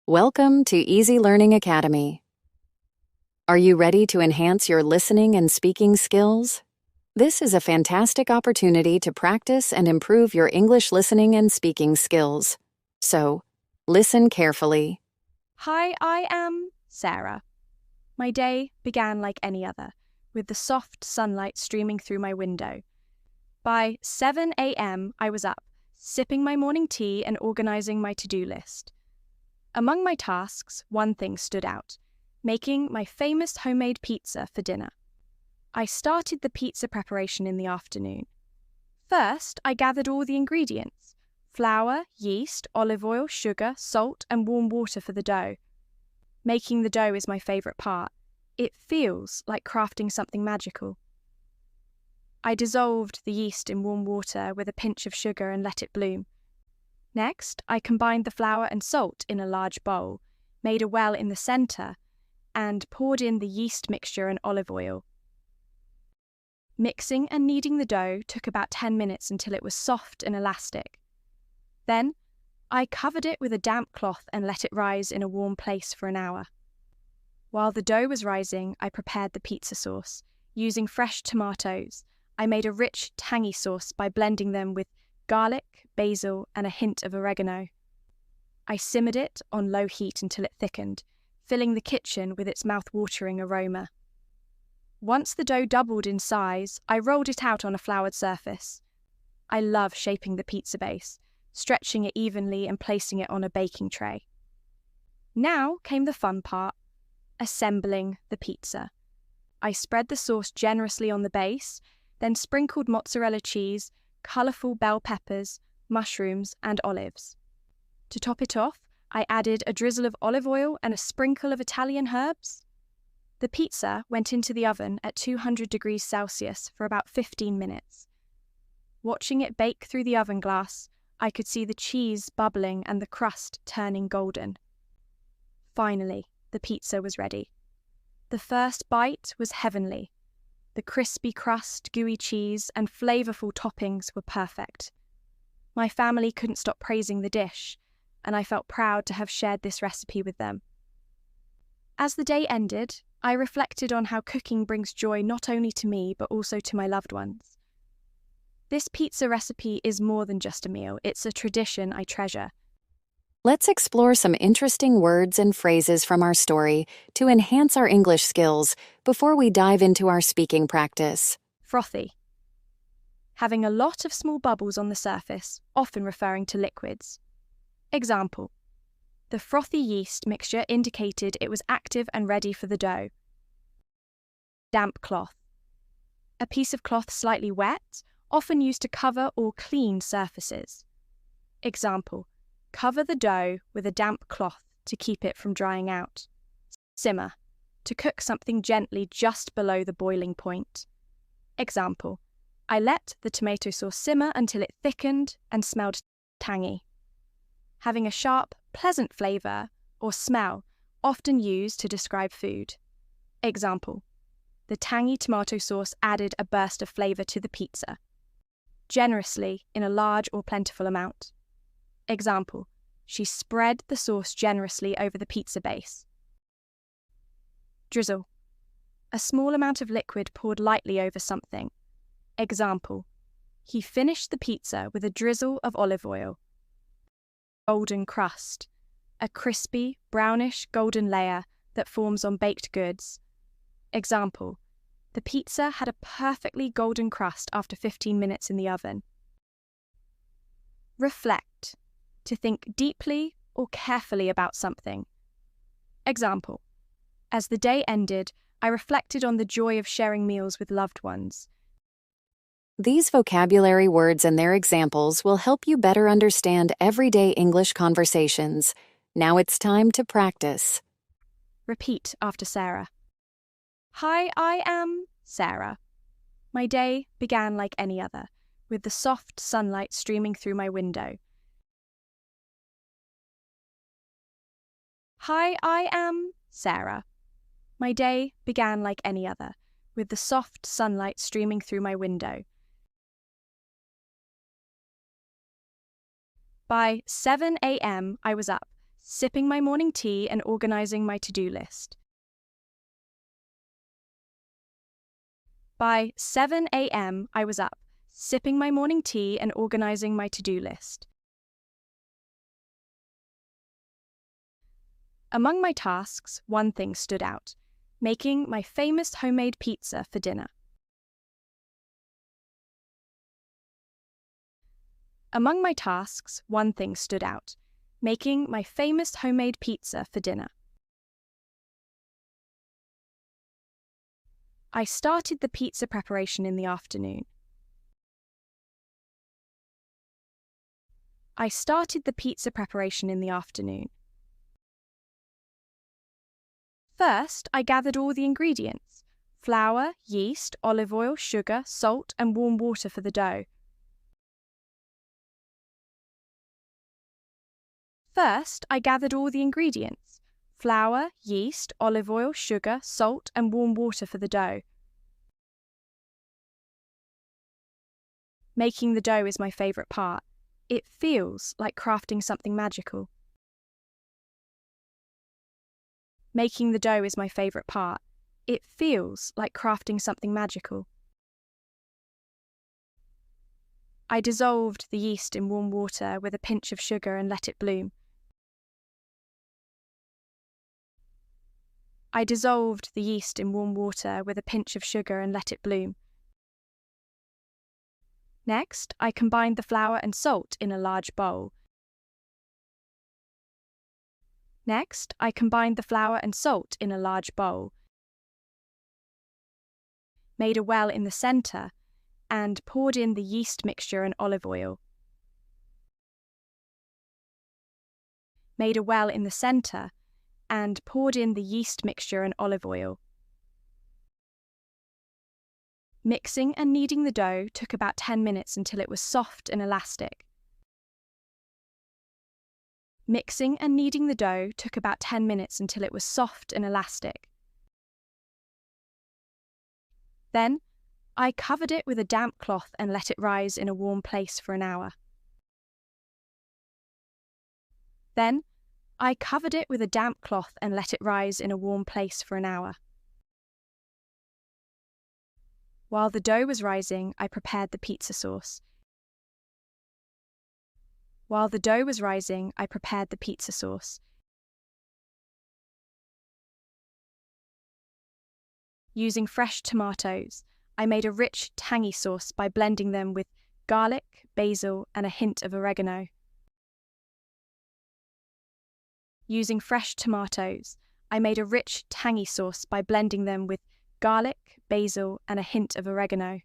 Welcome to Easy Learning Academy. Are you ready to enhance your listening and speaking skills? This is a fantastic opportunity to practice and improve your English listening and speaking skills. So, listen carefully. Hi, I am Sarah. My day began like any other, with the soft sunlight streaming through my window. By 7 a.m., I was up, sipping my morning tea and organizing my to-do list. Among my tasks, one thing stood out: making my famous homemade pizza for dinner. I started the pizza preparation in the afternoon. First, I gathered all the ingredients: flour, yeast, olive oil, sugar, salt, and warm water for the dough. Making the dough is my favourite part. It feels like crafting something magical. I dissolved the yeast in warm water with a pinch of sugar and let it bloom. Next, I combined the flour and salt in a large bowl, made a well in the centre, and poured in the yeast mixture and olive oil. Mixing and kneading the dough took about 10 minutes until it was soft and elastic. Then, I covered it with a damp cloth and let it rise in a warm place for an hour. While the dough was rising, I prepared the pizza sauce. Using fresh tomatoes, I made a rich, tangy sauce by blending them with garlic, basil, and a hint of oregano. I simmered it on low heat until it thickened, filling the kitchen with its mouth-watering aroma. Once the dough doubled in size, I rolled it out on a floured surface. I love shaping the pizza base, stretching it evenly and placing it on a baking tray. Now came the fun part: assembling the pizza. I spread the sauce generously on the base, then sprinkled mozzarella cheese, colourful bell peppers, mushrooms, and olives. To top it off, I added a drizzle of olive oil and a sprinkle of Italian herbs. The pizza went into the oven at 200 degrees Celsius for about 15 minutes. Watching it bake through the oven glass, I could see the cheese bubbling and the crust turning golden. Finally, the pizza was ready. The first bite was heavenly. The crispy crust, gooey cheese, and flavourful toppings were perfect. My family couldn't stop praising the dish, and I felt proud to have shared this recipe with them. As the day ended, I reflected on how cooking brings joy not only to me but also to my loved ones. This pizza recipe is more than just a meal, it's a tradition I treasure. Let's explore some interesting words and phrases from our story to enhance our English skills before we dive into our speaking practice. Frothy. Having a lot of small bubbles on the surface, often referring to liquids. Example: the frothy yeast mixture indicated it was active and ready for the dough. Damp cloth. A piece of cloth slightly wet, often used to cover or clean surfaces. Example: cover the dough with a damp cloth to keep it from drying out. Simmer. To cook something gently just below the boiling point. Example: I let the tomato sauce simmer until it thickened and smelled tangy. Having a sharp, pleasant flavour or smell, often used to describe food. Example: the tangy tomato sauce added a burst of flavour to the pizza. Generously in a large or plentiful amount. Example: she spread the sauce generously over the pizza base. Drizzle. A small amount of liquid poured lightly over something. Example: he finished the pizza with a drizzle of olive oil. Golden crust. A crispy, brownish golden layer that forms on baked goods. Example: the pizza had a perfectly golden crust after 15 minutes in the oven. Reflect. To think deeply or carefully about something. Example: as the day ended, I reflected on the joy of sharing meals with loved ones. These vocabulary words and their examples will help you better understand everyday English conversations. Now it's time to practice. Repeat after Sarah. Hi, I am Sarah. My day began like any other, with the soft sunlight streaming through my window. Hi, I am Sarah. My day began like any other, with the soft sunlight streaming through my window. By 7 a.m., I was up, sipping my morning tea and organizing my to-do list. By 7 a.m., I was up, sipping my morning tea and organizing my to-do list. Among my tasks, one thing stood out: making my famous homemade pizza for dinner. Among my tasks, one thing stood out: making my famous homemade pizza for dinner. I started the pizza preparation in the afternoon. I started the pizza preparation in the afternoon. First, I gathered all the ingredients: flour, yeast, olive oil, sugar, salt, and warm water for the dough. First, I gathered all the ingredients: flour, yeast, olive oil, sugar, salt, and warm water for the dough. Making the dough is my favourite part. It feels like crafting something magical. Making the dough is my favourite part. It feels like crafting something magical. I dissolved the yeast in warm water with a pinch of sugar and let it bloom. I dissolved the yeast in warm water with a pinch of sugar and let it bloom. Next, I combined the flour and salt in a large bowl. Next, I combined the flour and salt in a large bowl, made a well in the centre, and poured in the yeast mixture and olive oil. Made a well in the centre, and poured in the yeast mixture and olive oil. Mixing and kneading the dough took about 10 minutes until it was soft and elastic. Mixing and kneading the dough took about 10 minutes until it was soft and elastic. Then, I covered it with a damp cloth and let it rise in a warm place for an hour. Then, I covered it with a damp cloth and let it rise in a warm place for an hour. While the dough was rising, I prepared the pizza sauce. While the dough was rising, I prepared the pizza sauce. Using fresh tomatoes, I made a rich, tangy sauce by blending them with garlic, basil, and a hint of oregano. Using fresh tomatoes, I made a rich, tangy sauce by blending them with garlic, basil, and a hint of oregano.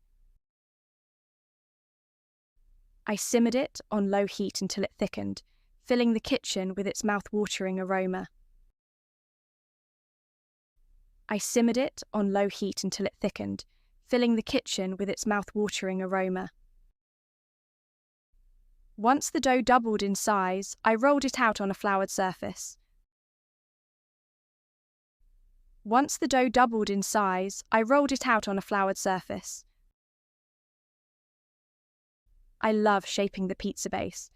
I simmered it on low heat until it thickened, filling the kitchen with its mouth-watering aroma. I simmered it on low heat until it thickened, filling the kitchen with its mouth-watering aroma. Once the dough doubled in size, I rolled it out on a floured surface. Once the dough doubled in size, I rolled it out on a floured surface. I love shaping the pizza base.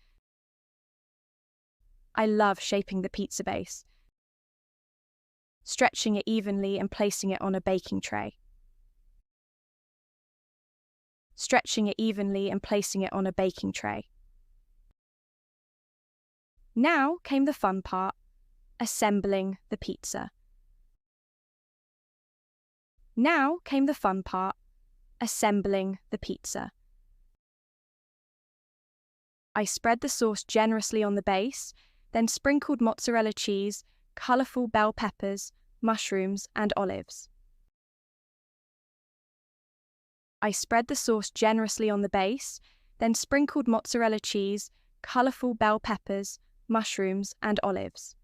I love shaping the pizza base. Stretching it evenly and placing it on a baking tray. Stretching it evenly and placing it on a baking tray. Now came the fun part: assembling the pizza. Now came the fun part: assembling the pizza. I spread the sauce generously on the base, then sprinkled mozzarella cheese, colourful bell peppers, mushrooms, and olives. I spread the sauce generously on the base, then sprinkled mozzarella cheese, colourful bell peppers, mushrooms, and olives.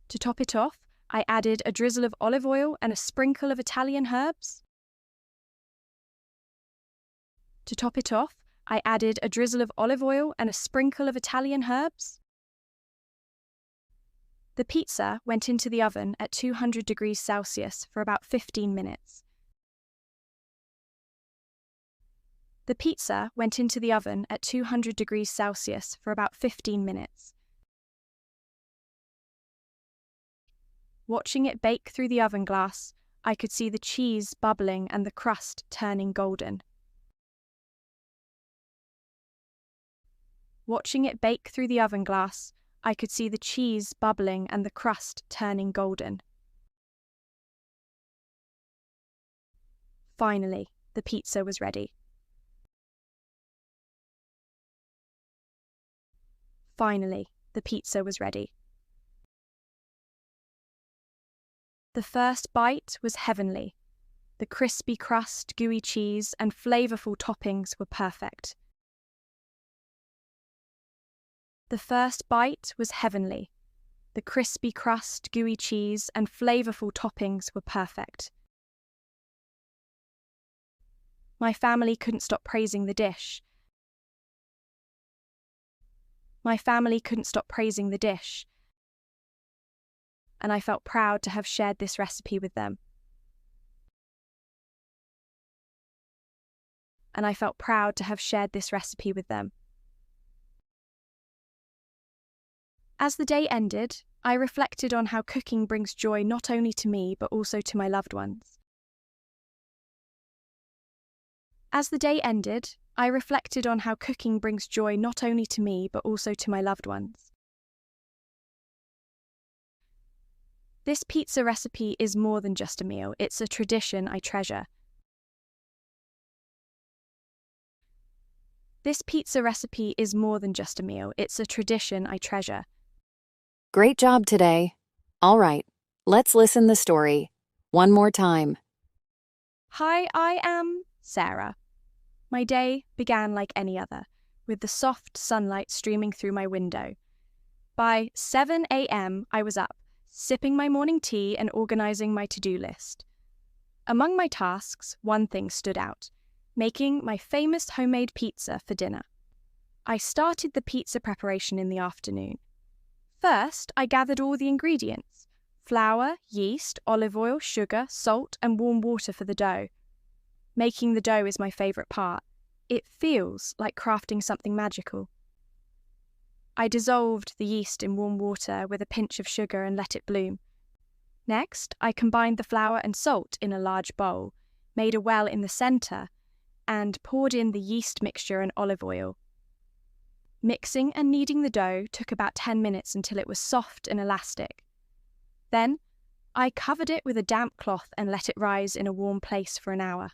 To top it off, I added a drizzle of olive oil and a sprinkle of Italian herbs. To top it off, I added a drizzle of olive oil and a sprinkle of Italian herbs. The pizza went into the oven at 200 degrees Celsius for about 15 minutes. The pizza went into the oven at 200 degrees Celsius for about 15 minutes. Watching it bake through the oven glass, I could see the cheese bubbling and the crust turning golden. Watching it bake through the oven glass, I could see the cheese bubbling and the crust turning golden. Finally, the pizza was ready. Finally, the pizza was ready. The first bite was heavenly. The crispy crust, gooey cheese, and flavorful toppings were perfect. The first bite was heavenly. The crispy crust, gooey cheese, and flavorful toppings were perfect. My family couldn't stop praising the dish. My family couldn't stop praising the dish, and I felt proud to have shared this recipe with them. And I felt proud to have shared this recipe with them. As the day ended, I reflected on how cooking brings joy not only to me but also to my loved ones. As the day ended, I reflected on how cooking brings joy not only to me but also to my loved ones. This pizza recipe is more than just a meal, it's a tradition I treasure. This pizza recipe is more than just a meal, it's a tradition I treasure. Great job today. All right, let's listen the story one more time. Hi, I am Sarah. My day began like any other, with the soft sunlight streaming through my window. By 7 a.m., I was up, sipping my morning tea and organising my to-do list. Among my tasks, one thing stood out: making my famous homemade pizza for dinner. I started the pizza preparation in the afternoon. First, I gathered all the ingredients: flour, yeast, olive oil, sugar, salt, and warm water for the dough. Making the dough is my favourite part. It feels like crafting something magical. I dissolved the yeast in warm water with a pinch of sugar and let it bloom. Next, I combined the flour and salt in a large bowl, made a well in the centre, and poured in the yeast mixture and olive oil. Mixing and kneading the dough took about 10 minutes until it was soft and elastic. Then, I covered it with a damp cloth and let it rise in a warm place for an hour.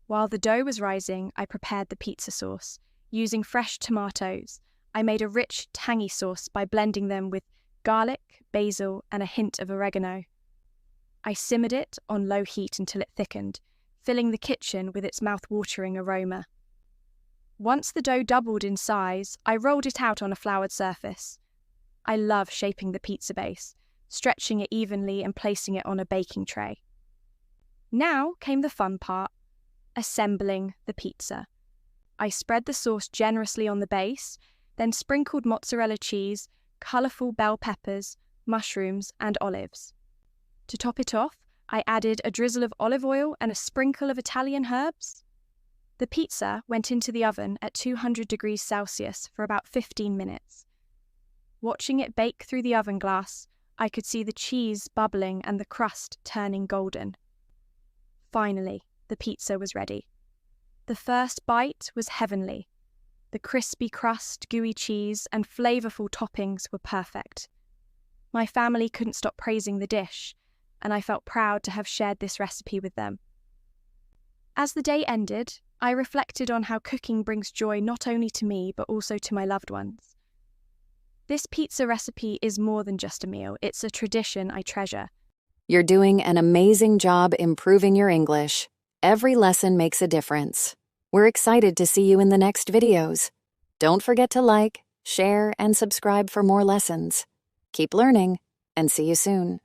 While the dough was rising, I prepared the pizza sauce. Using fresh tomatoes, I made a rich, tangy sauce by blending them with garlic, basil, and a hint of oregano. I simmered it on low heat until it thickened, filling the kitchen with its mouth-watering aroma. Once the dough doubled in size, I rolled it out on a floured surface. I love shaping the pizza base, stretching it evenly and placing it on a baking tray. Now came the fun part: assembling the pizza. I spread the sauce generously on the base, then sprinkled mozzarella cheese, colourful bell peppers, mushrooms, and olives. To top it off, I added a drizzle of olive oil and a sprinkle of Italian herbs. The pizza went into the oven at 200 degrees Celsius for about 15 minutes. Watching it bake through the oven glass, I could see the cheese bubbling and the crust turning golden. Finally, the pizza was ready. The first bite was heavenly. The crispy crust, gooey cheese, and flavorful toppings were perfect. My family couldn't stop praising the dish, and I felt proud to have shared this recipe with them. As the day ended, I reflected on how cooking brings joy not only to me but also to my loved ones. This pizza recipe is more than just a meal, it's a tradition I treasure. You're doing an amazing job improving your English. Every lesson makes a difference. We're excited to see you in the next videos. Don't forget to like, share, and subscribe for more lessons. Keep learning, and see you soon.